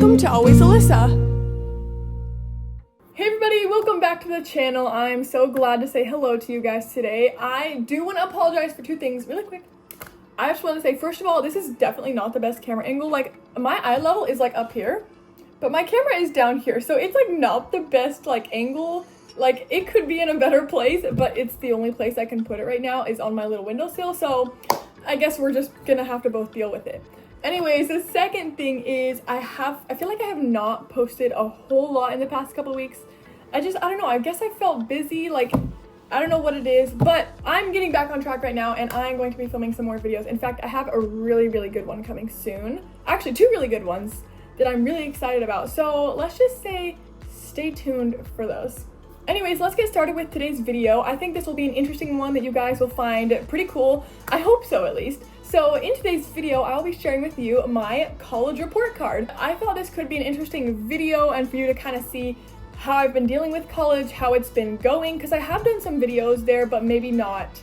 welcome to Always Alyssa. Hey everybody, welcome back to the channel. I'm so glad to say hello to you guys today. I do want to apologize for two things really quick. I just want to say, first of all, this is definitely not the best camera angle. Like, my eye level is like up here, but my camera is down here, so it's like not the best like angle. Like, it could be in a better place, but it's the only place I can put it right now is on my little windowsill, so I guess we're just gonna have to both deal with it. Anyways, the second thing is I feel like I have not posted a whole lot in the past couple of weeks. I don't know, I guess I felt busy, like, I don't know what it is, but I'm getting back on track right now and I'm going to be filming some more videos. In fact, I have a really, really good one coming soon. Actually, two really good ones that I'm really excited about. So let's just say stay tuned for those. Anyways, let's get started with today's video. I think this will be an interesting one that you guys will find pretty cool. I hope so, at least. So in today's video, I'll be sharing with you my college report card. I thought this could be an interesting video and for you to kind of see how I've been dealing with college, how it's been going, because I have done some videos there, but maybe not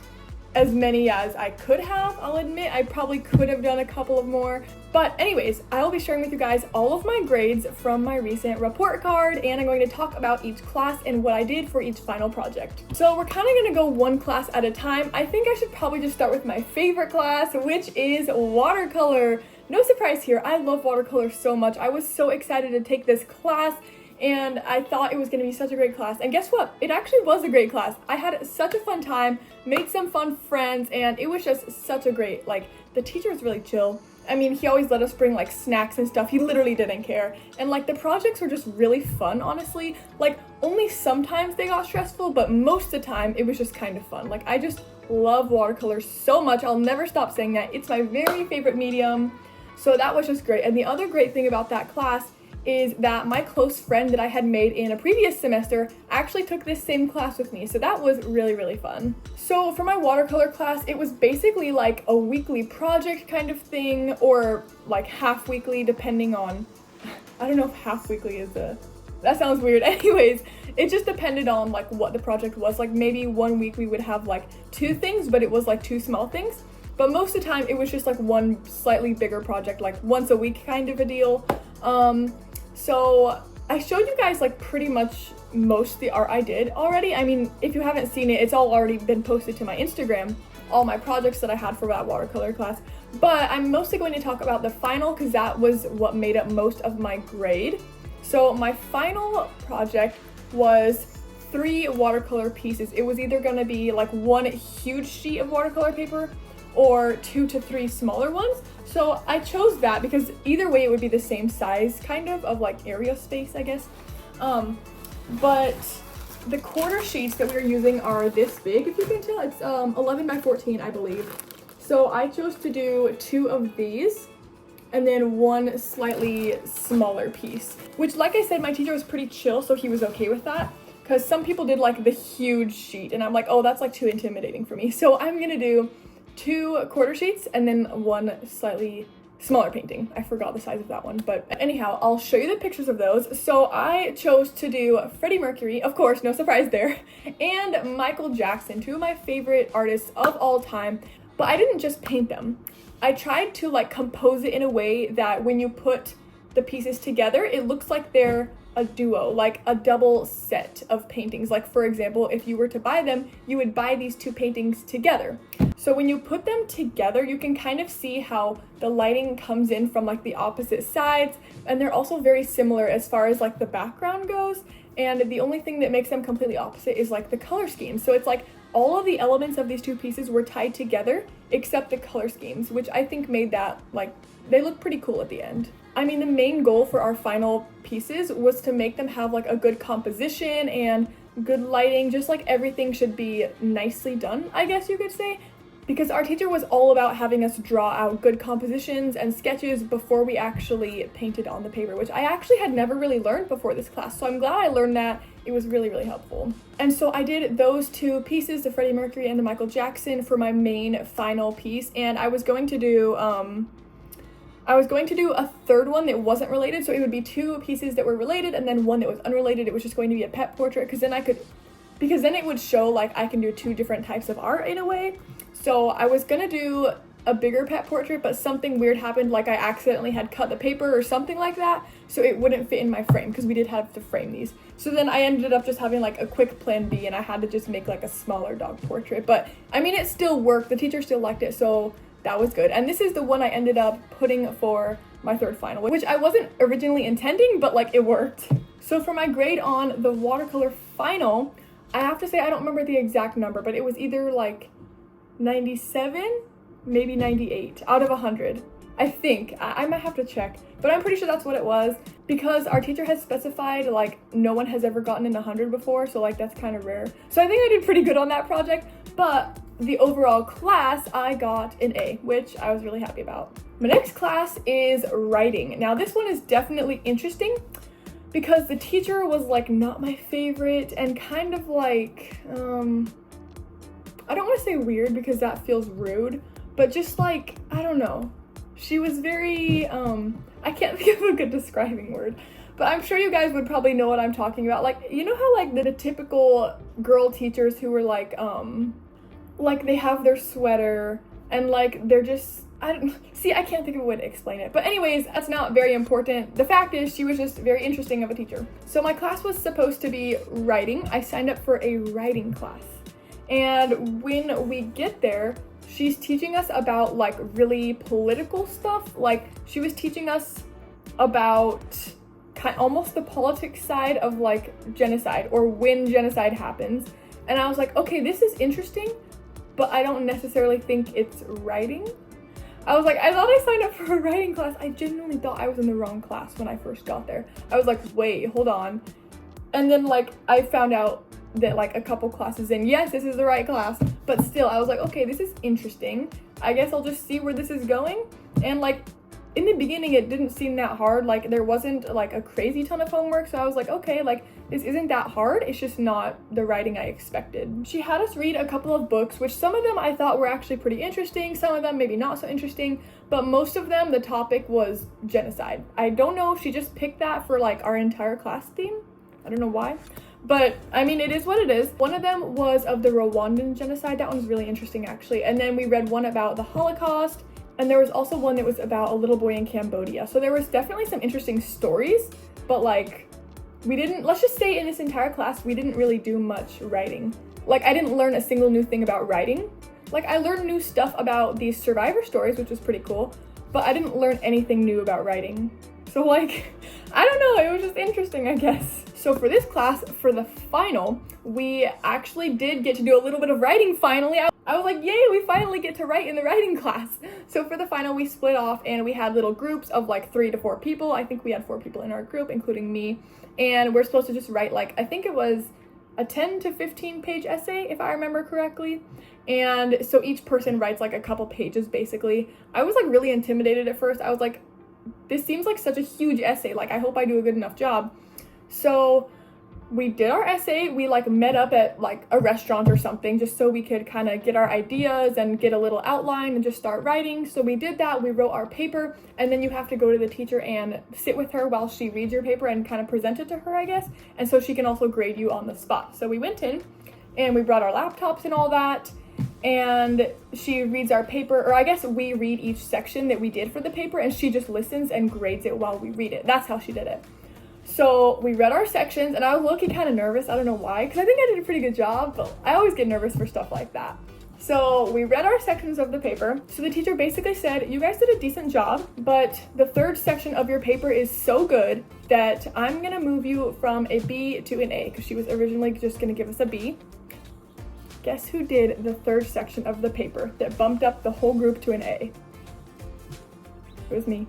as many as I could have. I'll admit I probably could have done a couple of more. But anyways, I'll be sharing with you guys all of my grades from my recent report card, and I'm going to talk about each class and what I did for each final project. So we're kind of going to go one class at a time. I think I should probably just start with my favorite class, which is watercolor. No surprise here, I love watercolor so much. I was so excited to take this class, and I thought it was going to be such a great class. And guess what? It actually was a great class. I had such a fun time, made some fun friends, and it was just such a great, like, the teacher was really chill. I mean, he always let us bring like snacks and stuff. He literally didn't care. And like the projects were just really fun, honestly. Like, only sometimes they got stressful, but most of the time it was just kind of fun. Like, I just love watercolor so much. I'll never stop saying that. It's my very favorite medium. So that was just great. And the other great thing about that class is that my close friend that I had made in a previous semester actually took this same class with me. So that was really, really fun. So for my watercolor class, it was basically like a weekly project kind of thing, or like half weekly, depending on, I don't know if half weekly is that sounds weird. Anyways, it just depended on like what the project was. Like maybe one week we would have like two things, but it was like two small things. But most of the time it was just like one slightly bigger project, like once a week kind of a deal. So I showed you guys like pretty much most of the art I did already. I mean, if you haven't seen it, it's all already been posted to my Instagram, all my projects that I had for that watercolor class. But I'm mostly going to talk about the final because that was what made up most of my grade. So my final project was 3 watercolor pieces. It was either going to be like one huge sheet of watercolor paper or 2 to 3 smaller ones. So I chose that because either way it would be the same size kind of like area space, I guess. But the quarter sheets that we're using are this big, if you can tell. It's 11 by 14, I believe. So I chose to do 2 of these and then one slightly smaller piece, which, like I said, my teacher was pretty chill, so he was okay with that. Because some people did like the huge sheet and I'm like, oh, that's like too intimidating for me. So I'm gonna do 2 quarter sheets and then one slightly smaller painting. I forgot the size of that one, but anyhow, I'll show you the pictures of those. So I chose to do Freddie Mercury, of course, no surprise there, and Michael Jackson, 2 of my favorite artists of all time. But I didn't just paint them. I tried to like compose it in a way that when you put the pieces together, it looks like they're a duo, like a double set of paintings. Like, for example, if you were to buy them, you would buy these 2 paintings together. So when you put them together, you can kind of see how the lighting comes in from like the opposite sides, and they're also very similar as far as like the background goes. And the only thing that makes them completely opposite is like the color scheme. So it's like all of the elements of these 2 pieces were tied together except the color schemes, which I think made that, like, they look pretty cool at the end. I mean, the main goal for our final pieces was to make them have like a good composition and good lighting, just like everything should be nicely done, I guess you could say, because our teacher was all about having us draw out good compositions and sketches before we actually painted on the paper, which I actually had never really learned before this class. So I'm glad I learned that. It was really, really helpful. And so I did those 2 pieces, the Freddie Mercury and the Michael Jackson, for my main final piece. And I was going to do a third one that wasn't related, so it would be 2 pieces that were related and then one that was unrelated. It was just going to be a pet portrait because then it would show like I can do 2 different types of art in a way. So I was gonna do a bigger pet portrait, but something weird happened, like I accidentally had cut the paper or something like that, so it wouldn't fit in my frame because we did have to frame these. So then I ended up just having like a quick plan B, and I had to just make like a smaller dog portrait. But I mean, it still worked. The teacher still liked it, so that was good. And this is the one I ended up putting for my third final, which I wasn't originally intending, but like it worked. So for my grade on the watercolor final, I have to say I don't remember the exact number, but it was either like 97, maybe 98 out of 100. I think. I might have to check, but I'm pretty sure that's what it was, because our teacher has specified like no one has ever gotten in 100 before, so like that's kind of rare. So I think I did pretty good on that project, but the overall class I got an A, which I was really happy about. My next class is writing. Now this one is definitely interesting because the teacher was like not my favorite and kind of like, I don't want to say weird because that feels rude, but just like, I don't know. She was very, I can't think of a good describing word, but I'm sure you guys would probably know what I'm talking about. Like, you know how like the typical girl teachers who were like they have their sweater and like they're just, I can't think of a way to explain it. But anyways, that's not very important. The fact is she was just very interesting of a teacher. So my class was supposed to be writing. I signed up for a writing class. And when we get there, she's teaching us about like really political stuff. Like she was teaching us about almost the politics side of like genocide or when genocide happens. And I was like, okay, this is interesting, but I don't necessarily think it's writing. I was like, I thought I signed up for a writing class. I genuinely thought I was in the wrong class when I first got there. I was like, wait, hold on. And then like I found out that like a couple classes in, yes, this is the right class, but still I was like, okay, this is interesting. I guess I'll just see where this is going. And like in the beginning it didn't seem that hard. Like there wasn't like a crazy ton of homework, so I was like, okay, like this isn't that hard. It's just not the writing I expected. She had us read a couple of books, which some of them I thought were actually pretty interesting, some of them maybe not so interesting, but most of them the topic was genocide. I don't know if she just picked that for like our entire class theme. I don't know why. But I mean, it is what it is. One of them was of the Rwandan genocide. That one's really interesting actually. And then we read one about the Holocaust, and there was also one that was about a little boy in Cambodia. So there was definitely some interesting stories, but like we didn't, let's just say in this entire class, we didn't really do much writing. Like I didn't learn a single new thing about writing. Like I learned new stuff about these survivor stories, which was pretty cool, but I didn't learn anything new about writing. So like, I don't know, it was just interesting, I guess. So for this class, for the final, we actually did get to do a little bit of writing finally. I was like, yay, we finally get to write in the writing class. So for the final, we split off and we had little groups of like 3 to 4 people. I think we had 4 people in our group, including me. And we're supposed to just write like, I think it was a 10 to 15 page essay, if I remember correctly. And so each person writes like a couple pages, basically. I was like really intimidated at first. I was like, this seems like such a huge essay. Like, I hope I do a good enough job. So we did our essay. We like met up at like a restaurant or something just so we could kind of get our ideas and get a little outline and just start writing. So we did that. We wrote our paper, and then you have to go to the teacher and sit with her while she reads your paper and kind of present it to her, I guess. And so she can also grade you on the spot. So we went in and we brought our laptops and all that. And she reads our paper, or I guess we read each section that we did for the paper, and she just listens and grades it while we read it. That's how she did it. So we read our sections, and I was low-key kind of nervous. I don't know why, because I think I did a pretty good job, but I always get nervous for stuff like that. So we read our sections of the paper. So the teacher basically said, you guys did a decent job, but the third section of your paper is so good that I'm gonna move you from a B to an A, because she was originally just gonna give us a B. Guess who did the third section of the paper that bumped up the whole group to an A? It was me.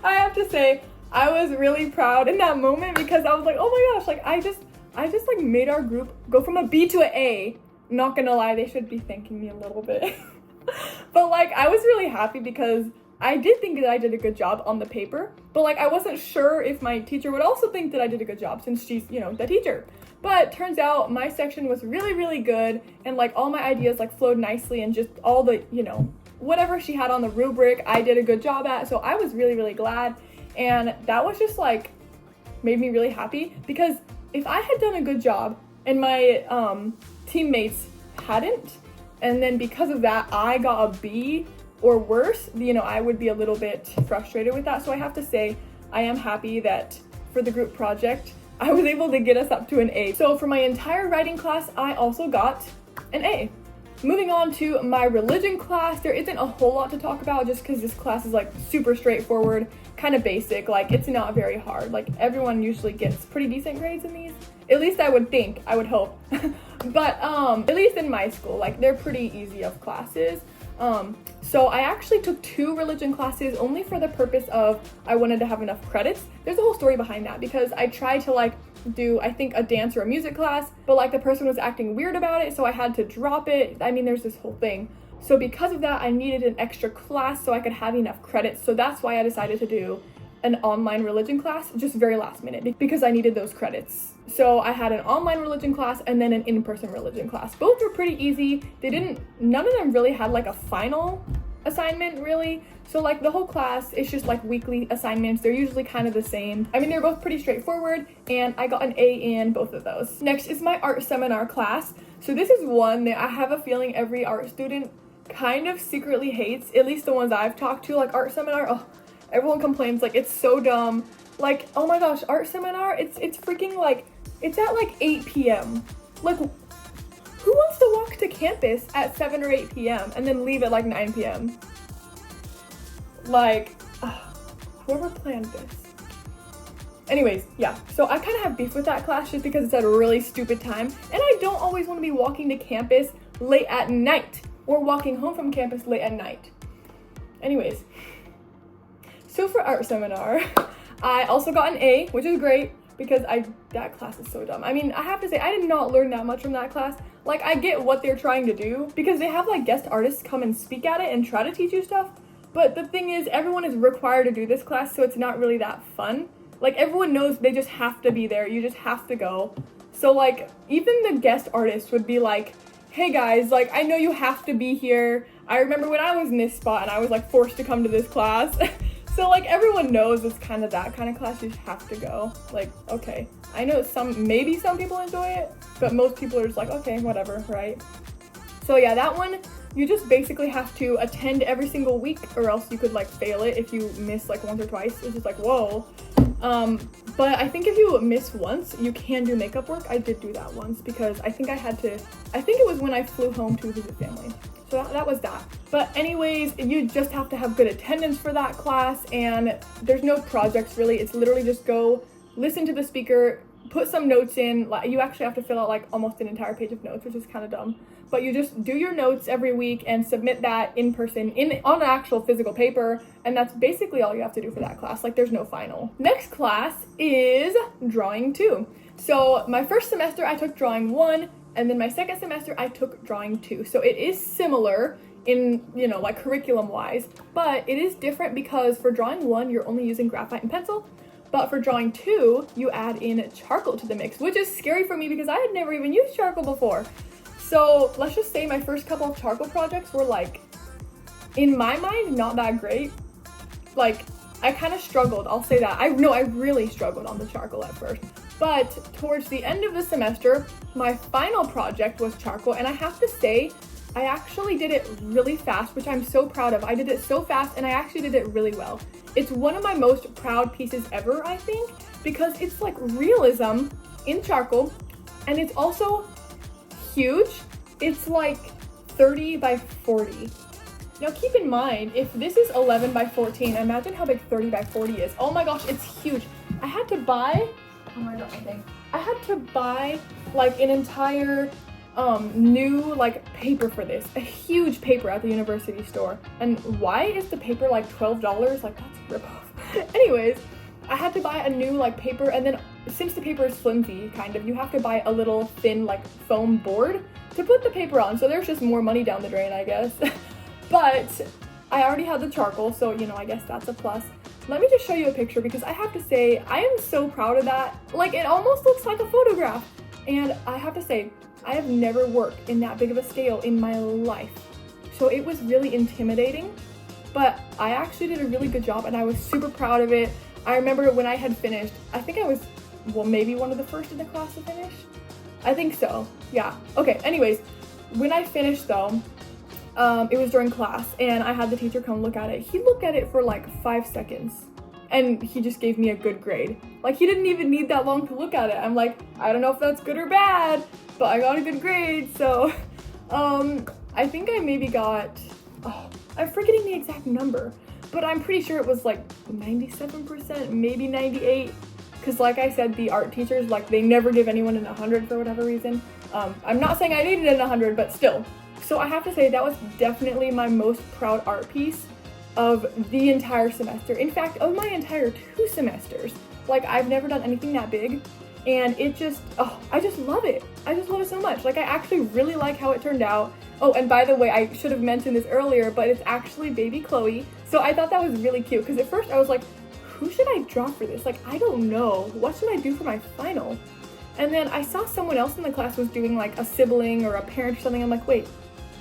I have to say, I was really proud in that moment because I was like, oh my gosh, like I just like made our group go from a B to an A. Not gonna lie, they should be thanking me a little bit. But like, I was really happy because I did think that I did a good job on the paper, but like I wasn't sure if my teacher would also think that I did a good job since she's, you know, the teacher. But turns out my section was really, really good, and like all my ideas like flowed nicely, and just all the, you know, whatever she had on the rubric, I did a good job at. So I was really, really glad. And that was just like, made me really happy, because if I had done a good job and my teammates hadn't, and then because of that I got a B, or worse, you know, I would be a little bit frustrated with that. So I have to say, I am happy that for the group project, I was able to get us up to an A. So for my entire writing class, I also got an A. Moving on to my religion class, there isn't a whole lot to talk about just because this class is like super straightforward, kind of basic, like it's not very hard. Like everyone usually gets pretty decent grades in these. At least I would think, I would hope. But at least in my school, like they're pretty easy of classes. So I actually took 2 religion classes only for the purpose of I wanted to have enough credits. There's a whole story behind that because I tried to like do, I think, a dance or a music class, but like the person was acting weird about it, so I had to drop it. I mean, there's this whole thing. So because of that, I needed an extra class so I could have enough credits. So that's why I decided to do an online religion class just very last minute because I needed those credits. So I had an online religion class and then an in-person religion class. Both were pretty easy. None of them really had like a final assignment really. So like the whole class, it's just like weekly assignments. They're usually kind of the same. I mean, they're both pretty straightforward and I got an A in both of those. Next is my art seminar class. So this is one that I have a feeling every art student kind of secretly hates, at least the ones I've talked to, like art seminar. Oh, everyone complains like it's so dumb. Like, oh my gosh, art seminar, it's freaking like, it's at like 8 p.m. Like, who wants to walk to campus at 7 or 8 p.m. and then leave at like 9 p.m.? Like, whoever planned this. Anyways, yeah, so I kind of have beef with that class just because it's at a really stupid time, and I don't always want to be walking to campus late at night or walking home from campus late at night. Anyways, so for art seminar, I also got an A, which is great because that class is so dumb. I mean, I have to say, I did not learn that much from that class. Like, I get what they're trying to do because they have like guest artists come and speak at it and try to teach you stuff. But the thing is, everyone is required to do this class, so it's not really that fun. Like, everyone knows they just have to be there. You just have to go. So, like, even the guest artist would be like, hey guys, like, I know you have to be here. I remember when I was in this spot and I was like forced to come to this class. So like everyone knows it's kind of that kind of class, you just have to go. Like, okay, I know maybe some people enjoy it, but most people are just like, okay, whatever, right? So yeah, that one, you just basically have to attend every single week or else you could like fail it if you miss like once or twice. It's just like, whoa. But I think if you miss once, you can do makeup work. I did do that once because I think it was when I flew home to visit family. So that was that. But anyways, you just have to have good attendance for that class, and there's no projects really. It's literally just go listen to the speaker, put some notes in. You actually have to fill out like almost an entire page of notes, which is kind of dumb. But you just do your notes every week and submit that in person on an actual physical paper, and that's basically all you have to do for that class. Like, there's no final. Next class is drawing 2. So my first semester I took drawing 1, and then my second semester I took drawing 2. So it is similar in, you know, like curriculum wise, but it is different because for drawing 1 you're only using graphite and pencil, but for drawing 2 you add in charcoal to the mix, which is scary for me because I had never even used charcoal before. So let's just say my first couple of charcoal projects were like, in my mind, not that great. Like, I kind of struggled, I'll say that. I really struggled on the charcoal at first. But towards the end of the semester, my final project was charcoal, and I have to say, I actually did it really fast, which I'm so proud of. I did it so fast, and I actually did it really well. It's one of my most proud pieces ever, I think, because it's like realism in charcoal, and it's also huge. It's like 30 by 40. Now keep in mind, if this is 11 by 14, imagine how big 30 by 40 is. Oh my gosh, it's huge. I had to buy like an entire new like paper for this, a huge paper at the university store. And why is the paper like $12? Like, that's a ripoff. Anyways, I had to buy a new like paper, and then since the paper is flimsy, kind of, you have to buy a little thin like foam board to put the paper on. So there's just more money down the drain, I guess. But I already had the charcoal, so you know, I guess that's a plus. Let me just show you a picture because I have to say, I am so proud of that. Like, it almost looks like a photograph. And I have to say, I have never worked in that big of a scale in my life. So it was really intimidating, but I actually did a really good job and I was super proud of it. I remember when I had finished, I think I was, well, maybe one of the first in the class to finish. I think so, yeah. Okay, anyways, when I finished though, It was during class, and I had the teacher come look at it. He looked at it for like 5 seconds, and he just gave me a good grade. Like, he didn't even need that long to look at it. I'm like, I don't know if that's good or bad, but I got a good grade. So I think I maybe got, I'm forgetting the exact number, but I'm pretty sure it was like 97%, maybe 98. Because like I said, the art teachers, like, they never give anyone an 100 for whatever reason. I'm not saying I needed an 100, but still. So I have to say that was definitely my most proud art piece of the entire semester. In fact, of my entire 2 semesters. Like, I've never done anything that big, and it just, I just love it. I just love it so much. Like, I actually really like how it turned out. Oh, and by the way, I should have mentioned this earlier, but it's actually baby Chloe. So I thought that was really cute, because at first I was like, who should I draw for this? Like, I don't know. What should I do for my final? And then I saw someone else in the class was doing like a sibling or a parent or something. I'm like, wait,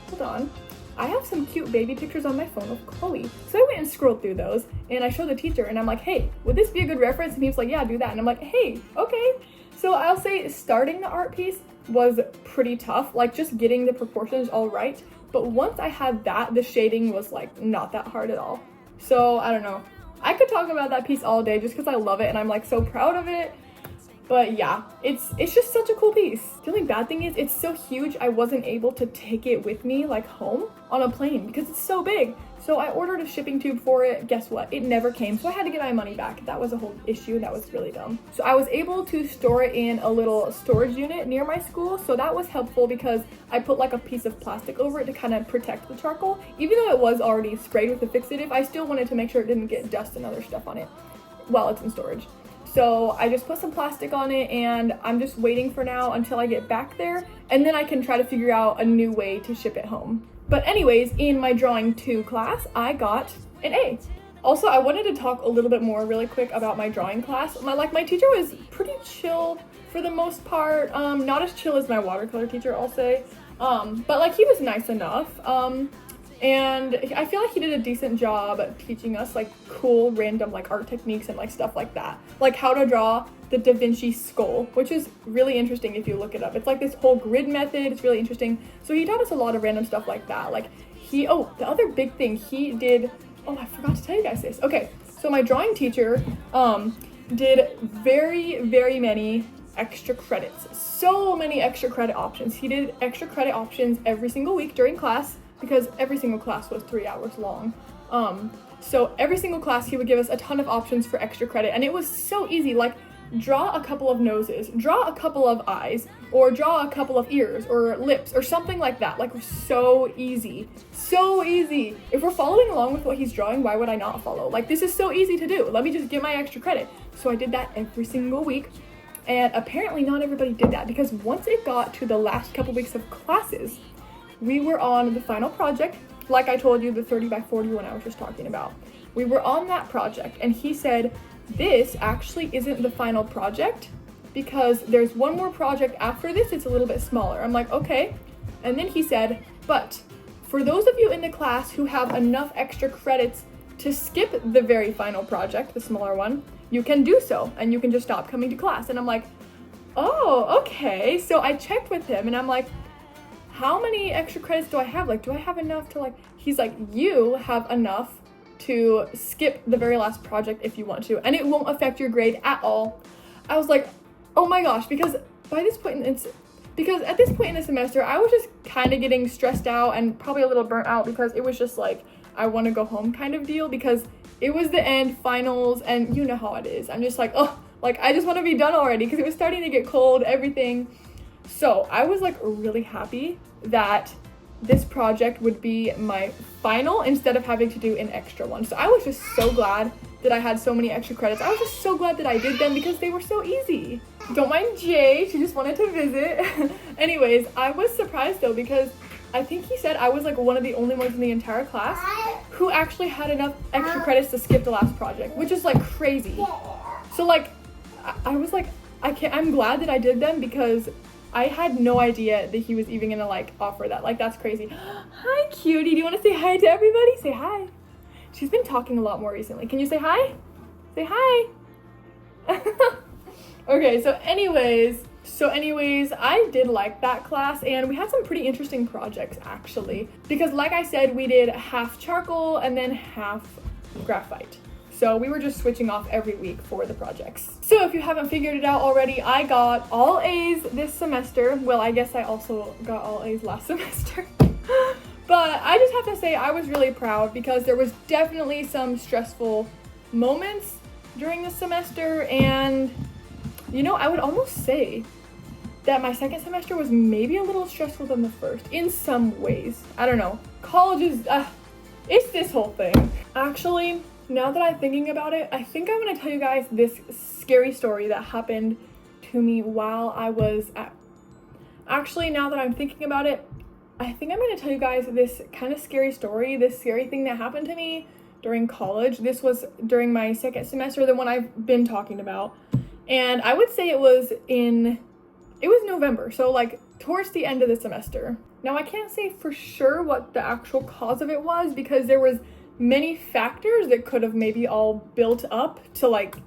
hold on. I have some cute baby pictures on my phone of Chloe. So I went and scrolled through those, and I showed the teacher, and I'm like, hey, would this be a good reference? And he was like, yeah, do that. And I'm like, hey, okay. So I'll say starting the art piece was pretty tough, like just getting the proportions all right. But once I had that, the shading was like not that hard at all. So I don't know. I could talk about that piece all day just because I love it and I'm like so proud of it. But yeah, it's just such a cool piece. The only bad thing is it's so huge I wasn't able to take it with me like home on a plane because it's so big. So I ordered a shipping tube for it. Guess what? It never came. So I had to get my money back. That was a whole issue. That was really dumb. So I was able to store it in a little storage unit near my school. So that was helpful because I put like a piece of plastic over it to kind of protect the charcoal. Even though it was already sprayed with a fixative, I still wanted to make sure it didn't get dust and other stuff on it while it's in storage. So I just put some plastic on it, and I'm just waiting for now until I get back there, and then I can try to figure out a new way to ship it home. But anyways, in my drawing 2 class, I got an A. Also, I wanted to talk a little bit more really quick about my drawing class. My teacher was pretty chill for the most part. Not as chill as my watercolor teacher, I'll say. But like, he was nice enough. And I feel like he did a decent job teaching us like cool random like art techniques and like stuff like that. Like how to draw the Da Vinci skull, which is really interesting if you look it up. It's like this whole grid method. It's really interesting. So he taught us a lot of random stuff like that. Like the other big thing he did, I forgot to tell you guys this. Okay, so my drawing teacher did very, very many extra credits. So many extra credit options. He did extra credit options every single week during class, because every single class was 3 hours long. So every single class he would give us a ton of options for extra credit, and it was so easy. Like, draw a couple of noses, draw a couple of eyes, or draw a couple of ears or lips or something like that. Like, so easy. So easy. If we're following along with what he's drawing, why would I not follow? Like, this is so easy to do. Let me just get my extra credit. So I did that every single week. And apparently not everybody did that, because once it got to the last couple weeks of classes, we were on the final project, like I told you, the 30 by 40 one I was just talking about. We were on that project, and he said, this actually isn't the final project because there's one more project after this. It's a little bit smaller. I'm like, okay. And then he said, but for those of you in the class who have enough extra credits to skip the very final project, the smaller one, you can do so, and you can just stop coming to class. And I'm like, oh, okay. So I checked with him, and I'm like, how many extra credits do I have? Like, do I have enough to like, he's like, you have enough to skip the very last project if you want to, and it won't affect your grade at all. I was like, oh my gosh, because at this point in the semester, I was just kind of getting stressed out and probably a little burnt out, because it was just like, I want to go home kind of deal, because it was the end, finals, and you know how it is. I'm just like, I just want to be done already, because it was starting to get cold, everything. So I was like really happy that this project would be my final instead of having to do an extra one. So I was just so glad that I had so many extra credits. I was just so glad that I did them because they were so easy. Don't mind Jay, she just wanted to visit. Anyways, I was surprised though, because I think he said I was like one of the only ones in the entire class who actually had enough extra credits to skip the last project, which is like crazy. So like, I was like, I'm glad that I did them, because I had no idea that he was even gonna like offer that. Like, that's crazy. Hi, cutie. Do you want to say hi to everybody? Say hi. She's been talking a lot more recently. Can you say hi? Say hi. Okay, so anyways, So anyways, I did like that class, and we had some pretty interesting projects actually, because like I said, we did half charcoal and then half graphite. So we were just switching off every week for the projects. So if you haven't figured it out already, I got all A's this semester. Well, I guess I also got all A's last semester. But I just have to say I was really proud, because there was definitely some stressful moments during this semester, and you know, I would almost say that my second semester was maybe a little stressful than the first in some ways. I don't know. College is, it's this whole thing. Actually, now that I'm thinking about it, I think I'm going to tell you guys this scary story that happened to me while I was at... Actually, now that I'm thinking about it, I think I'm going to tell you guys this kind of scary story, this scary thing that happened to me during college. This was during my second semester, the one I've been talking about. And I would say it was November, so like towards the end of the semester. Now I can't say for sure what the actual cause of it was, because there was many factors that could have maybe all built up to like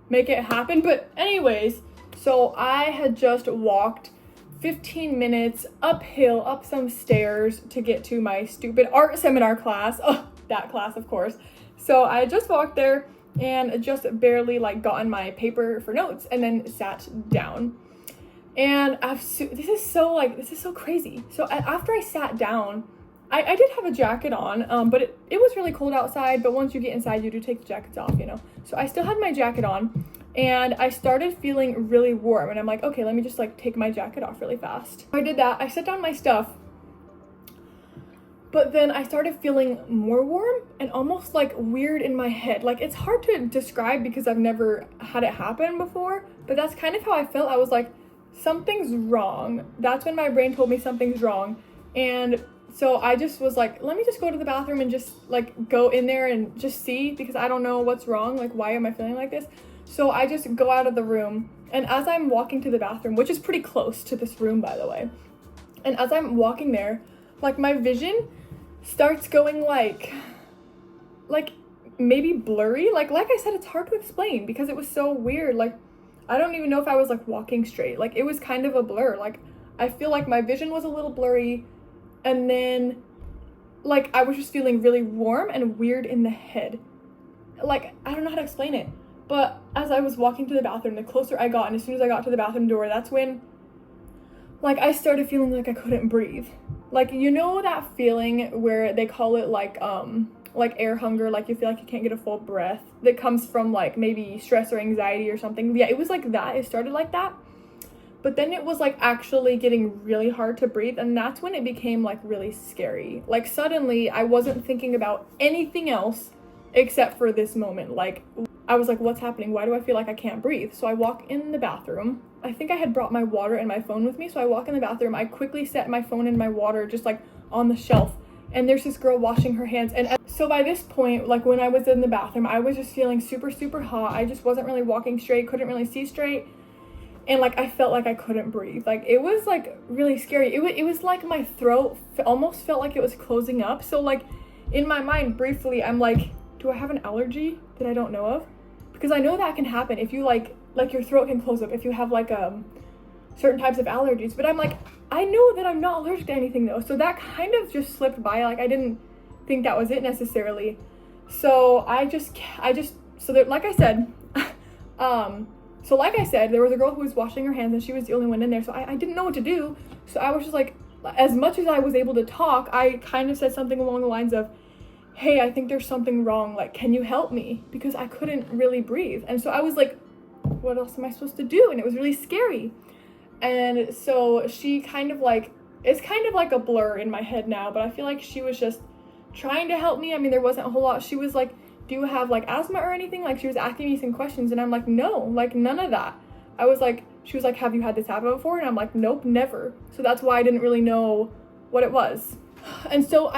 make it happen. But anyways, so I had just walked 15 minutes uphill, up some stairs to get to my stupid art seminar class. Oh, that class, of course. So I just walked there and just barely like gotten my paper for notes and then sat down. And this is so crazy. So after I sat down, I did have a jacket on, but it was really cold outside. But once you get inside, you do take the jackets off, you know. So I still had my jacket on, and I started feeling really warm. And I'm like, okay, let me just like take my jacket off really fast. I did that. I set down my stuff. But then I started feeling more warm and almost like weird in my head. Like, it's hard to describe because I've never had it happen before, but that's kind of how I felt. I was like, something's wrong. That's when my brain told me something's wrong. And so I just was like, let me just go to the bathroom and just like go in there and just see, because I don't know what's wrong. Like, why am I feeling like this? So I just go out of the room, and as I'm walking to the bathroom, which is pretty close to this room, by the way, and as I'm walking there, like my vision starts going like maybe blurry. Like I said, it's hard to explain because it was so weird. Like, I don't even know if I was like walking straight. Like, it was kind of a blur. Like, I feel like my vision was a little blurry, and then like I was just feeling really warm and weird in the head. Like, I don't know how to explain it, but as I was walking to the bathroom, the closer I got, and as soon as I got to the bathroom door, that's when like I started feeling like I couldn't breathe. Like, you know that feeling where they call it like air hunger, like you feel like you can't get a full breath, that comes from like maybe stress or anxiety or something. Yeah, it was like that. It started like that, but then it was like actually getting really hard to breathe, and that's when it became like really scary. Like, suddenly I wasn't thinking about anything else except for this moment. Like, I was like, what's happening? Why do I feel like I can't breathe? So I walk in the bathroom. I think I had brought my water and my phone with me. So I walk in the bathroom. I quickly set my phone and my water just like on the shelf. And there's this girl washing her hands. And so by this point, like when I was in the bathroom, I was just feeling super, super hot. I just wasn't really walking straight, couldn't really see straight. And like, I felt like I couldn't breathe. Like, it was like really scary. It was like my throat almost felt like it was closing up. So like in my mind, briefly, I'm like, do I have an allergy that I don't know of? Because I know that can happen if you like your throat can close up if you have like certain types of allergies. But I'm like, I know that I'm not allergic to anything though. So that kind of just slipped by. Like, I didn't think that was it necessarily. So like I said, there was a girl who was washing her hands, and she was the only one in there. So I didn't know what to do. So I was just like, as much as I was able to talk, I kind of said something along the lines of, hey, I think there's something wrong. Like, can you help me? Because I couldn't really breathe. And so I was like, what else am I supposed to do? And it was really scary. And so she kind of like, it's kind of like a blur in my head now, but I feel like she was just trying to help me. I mean, there wasn't a whole lot. She was like, do you have like asthma or anything? Like, she was asking me some questions, and I'm like, no, like none of that. She was like, have you had this happen before? And I'm like, nope, never. So that's why I didn't really know what it was. And so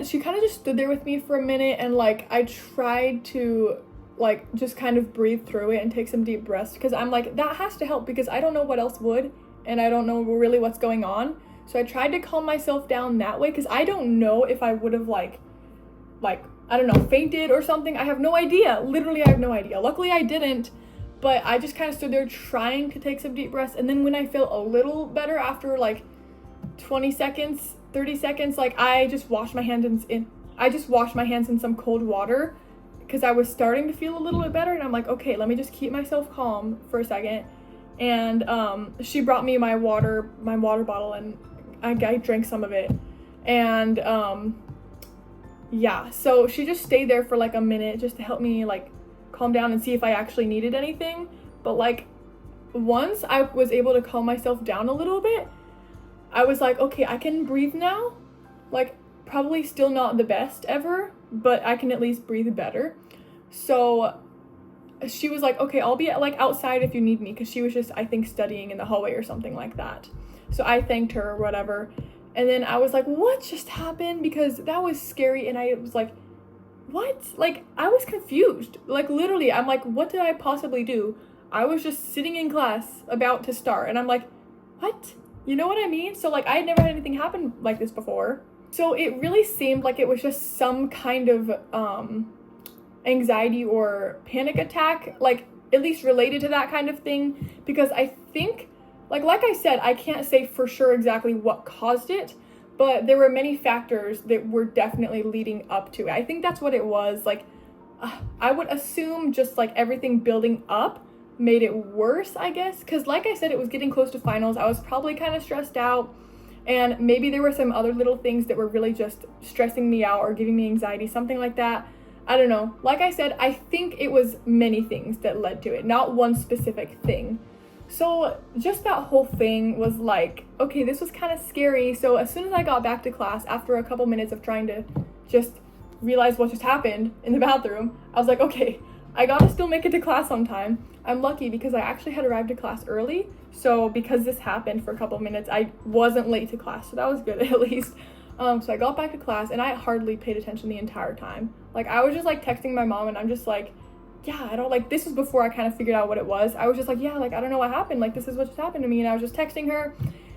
she kind of just stood there with me for a minute, and like I tried to like just kind of breathe through it and take some deep breaths, because I'm like, that has to help, because I don't know what else would, and I don't know really what's going on. So I tried to calm myself down that way, because I don't know if I would have like I don't know, fainted or something. I have no idea. Literally, I have no idea. Luckily I didn't, but I just kind of stood there trying to take some deep breaths. And then when I felt a little better after like 20 seconds, 30 seconds, like I just washed my hands in some cold water because I was starting to feel a little bit better. And I'm like, okay, let me just keep myself calm for a second. And she brought me my water bottle, and I drank some of it. And yeah, so she just stayed there for like a minute just to help me like calm down and see if I actually needed anything. But like once I was able to calm myself down a little bit, I was like, okay, I can breathe now. Like probably still not the best ever, but I can at least breathe better. So she was like, okay, I'll be like outside if you need me, because she was just, I think, studying in the hallway or something like that. So I thanked her or whatever. And then I was like, what just happened? Because that was scary. And I was like, what? Like, I was confused. Like, literally, I'm like, what did I possibly do? I was just sitting in class about to start. And I'm like, what? You know what I mean? So, like, I had never had anything happen like this before. So it really seemed like it was just some kind of anxiety or panic attack, like at least related to that kind of thing, because I think like I said, I can't say for sure exactly what caused it, but there were many factors that were definitely leading up to it. I think that's what it was. Like I would assume just like everything building up made it worse, I guess, because like I said, it was getting close to finals. I was probably kind of stressed out, and maybe there were some other little things that were really just stressing me out or giving me anxiety, something like that. I don't know. Like I said, I think it was many things that led to it, not one specific thing. So just that whole thing was like, okay, this was kind of scary. So as soon as I got back to class, after a couple minutes of trying to just realize what just happened in the bathroom, I was like, okay, I gotta still make it to class on time. I'm lucky because I actually had arrived to class early. So because this happened for a couple minutes, I wasn't late to class. So that was good at least. So I got back to class and I hardly paid attention the entire time. Like I was just like texting my mom and I'm just like, yeah, I don't like, this was before I kind of figured out what it was. I was just like, yeah, like I don't know what happened. Like this is what just happened to me. And I was just texting her.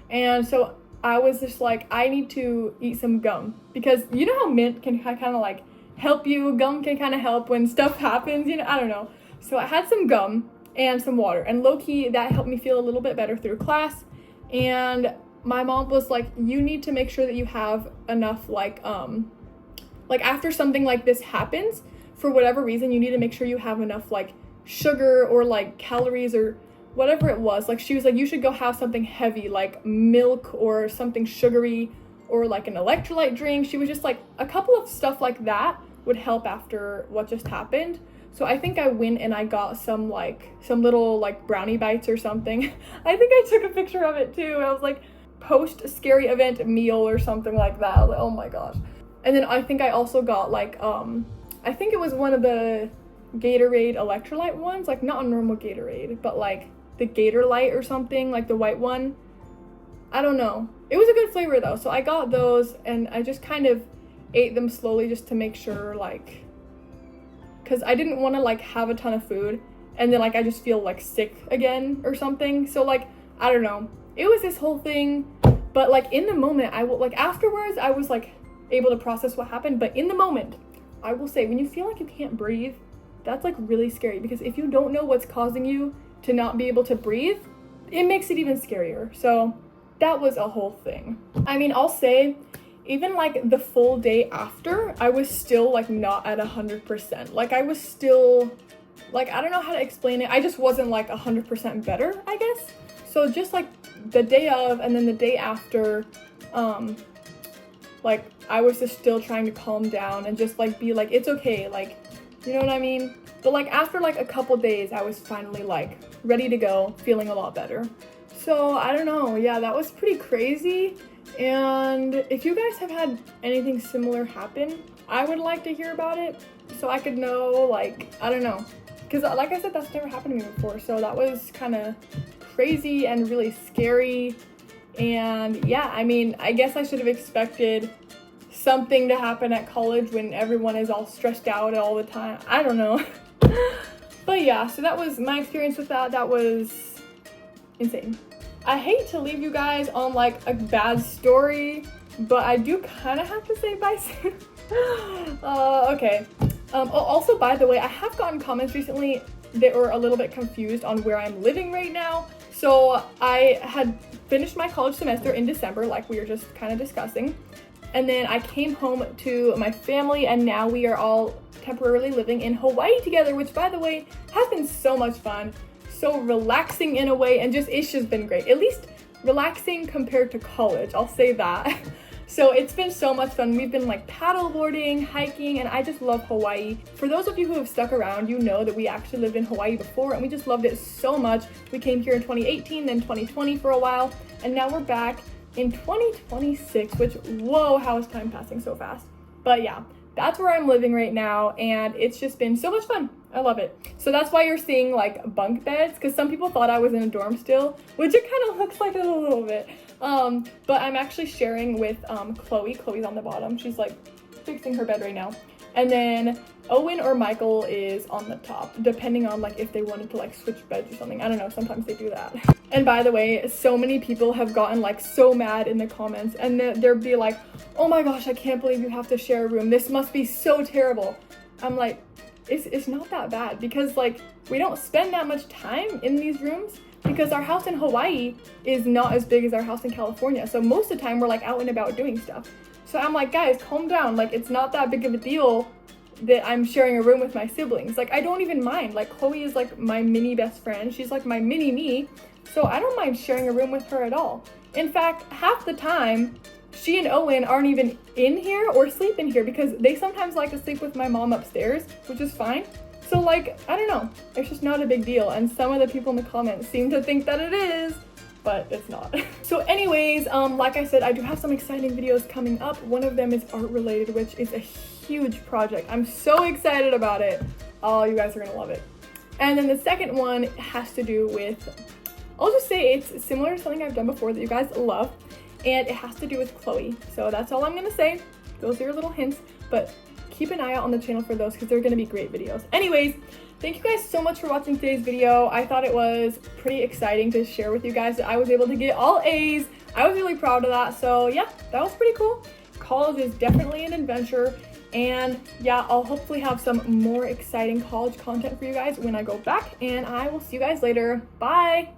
And so I was just like, I need to eat some gum, because you know how mint can kind of like help you. Gum can kind of help when stuff happens, you know, I don't know. So I had some gum and some water, and low-key that helped me feel a little bit better through class. And my mom was like, you need to make sure that you have enough like after something like this happens, for whatever reason, you need to make sure you have enough like sugar or like calories or whatever it was. Like she was like, you should go have something heavy like milk or something sugary or like an electrolyte drink. She was just like, a couple of stuff like that would help after what just happened. So I think I went and I got some little like brownie bites or something. I think I took a picture of it too. I was like, post scary event meal or something like that. I was like, oh my gosh. And then I think I also got like I think it was one of the Gatorade electrolyte ones, like not a normal Gatorade, but like the Gator Light or something, like the white one. I don't know. It was a good flavor though. So I got those and I just kind of ate them slowly just to make sure, like, because I didn't want to like have a ton of food and then like I just feel like sick again or something. So like, I don't know. It was this whole thing, but like in the moment, I will like afterwards, I was like able to process what happened. But in the moment, I will say, when you feel like you can't breathe, that's like really scary, because if you don't know what's causing you to not be able to breathe, it makes it even scarier. So that was a whole thing. I mean, I'll say even like the full day after, I was still like not at 100%. Like I was still like, I don't know how to explain it. I just wasn't like 100% better, I guess. So just like the day of and then the day after, like I was just still trying to calm down and just like be like, it's okay, like, you know what I mean? But like after like a couple days, I was finally like ready to go, feeling a lot better. So I don't know, yeah, that was pretty crazy. And if you guys have had anything similar happen, I would like to hear about it so I could know, like, I don't know, because like I said, that's never happened to me before. So that was kind of crazy and really scary. And yeah, I mean, I guess I should have expected something to happen at college when everyone is all stressed out all the time. I don't know. But yeah, so that was my experience with that. That was insane. I hate to leave you guys on like a bad story, but I do kind of have to say bye soon. Okay. Also, by the way, I have gotten comments recently that were a little bit confused on where I'm living right now. So I had finished my college semester in December, like we were just kind of discussing. And then I came home to my family, and now we are all temporarily living in Hawaii together, which, by the way, has been so much fun, so relaxing in a way, and it's just been great. At least relaxing compared to college, I'll say that. So it's been so much fun. We've been like paddleboarding, hiking, and I just love Hawaii. For those of you who have stuck around, you know that we actually lived in Hawaii before, and we just loved it so much. We came here in 2018, then 2020 for a while, and now we're back in 2026, which, whoa, how is time passing so fast? But yeah, that's where I'm living right now, and it's just been so much fun. I love it. So that's why you're seeing like bunk beds, because some people thought I was in a dorm still, which it kind of looks like it a little bit. But I'm actually sharing with Chloe. Chloe's on the bottom. She's like fixing her bed right now. And then Owen or Michael is on the top, depending on like if they wanted to like switch beds or something. I don't know, sometimes they do that. And by the way, so many people have gotten like so mad in the comments, and they'll be like, oh my gosh, I can't believe you have to share a room. This must be so terrible. I'm like, it's not that bad, because like we don't spend that much time in these rooms, because our house in Hawaii is not as big as our house in California. So most of the time we're like out and about doing stuff. So I'm like, guys, calm down. Like, it's not that big of a deal that I'm sharing a room with my siblings. Like, I don't even mind. Like, Chloe is like my mini best friend. She's like my mini me. So I don't mind sharing a room with her at all. In fact, half the time, she and Owen aren't even in here or sleep in here, because they sometimes like to sleep with my mom upstairs, which is fine. So like, I don't know. It's just not a big deal. And some of the people in the comments seem to think that it is, but it's not. So anyways, like I said, I do have some exciting videos coming up. One of them is art related, which is a huge project. I'm so excited about it. Oh, you guys are gonna love it. And then the second one has to do with, I'll just say it's similar to something I've done before that you guys love, and it has to do with Chloe. So that's all I'm gonna say. Those are your little hints, but keep an eye out on the channel for those, because they're gonna be great videos. Anyways, thank you guys so much for watching today's video. I thought it was pretty exciting to share with you guys that I was able to get all A's. I was really proud of that. So yeah, that was pretty cool. College is definitely an adventure. And yeah, I'll hopefully have some more exciting college content for you guys when I go back. And I will see you guys later. Bye.